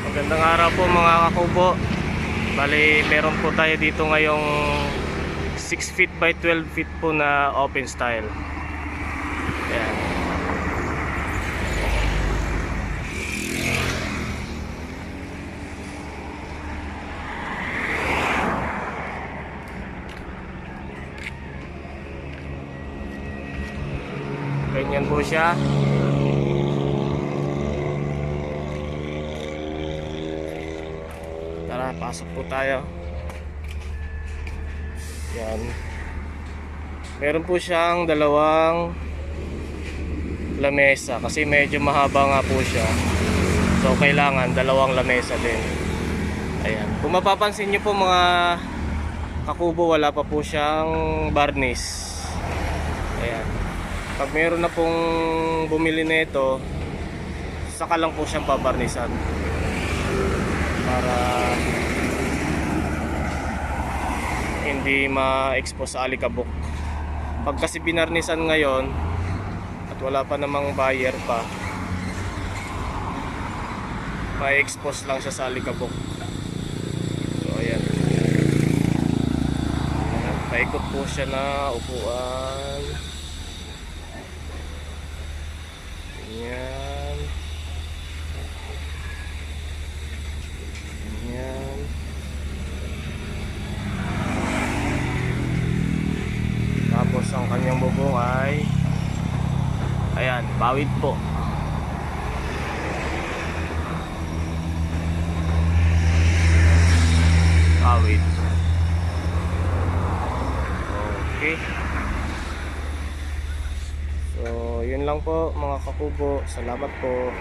Magandang araw po mga kakubo. Bali, meron po tayo dito ngayong 6 feet by 12 feet po na open style. Ayan. Ganyan po siya. Tara, pasok po tayo. Yan. Meron po siyang dalawang lamesa kasi medyo mahaba nga po siya. So kailangan dalawang lamesa din. Ayan. Kung mapapansin niyo po mga kakubo, wala pa po siyang varnish. Ayan. Pag meron na pong bumili nito, saka lang po siyang babarnisan para hindi ma-expose sa alikabok. Pag kasi binarnisan ngayon at wala pa namang buyer pa, ma-expose lang siya sa alikabok. So ayan, paikot po siya na upuan. Ayan. Ayan. Tapos ang kanyang bubong ay ayan, bawid po. Bawid. Okay. So, yun lang po mga kakubo. Salamat po.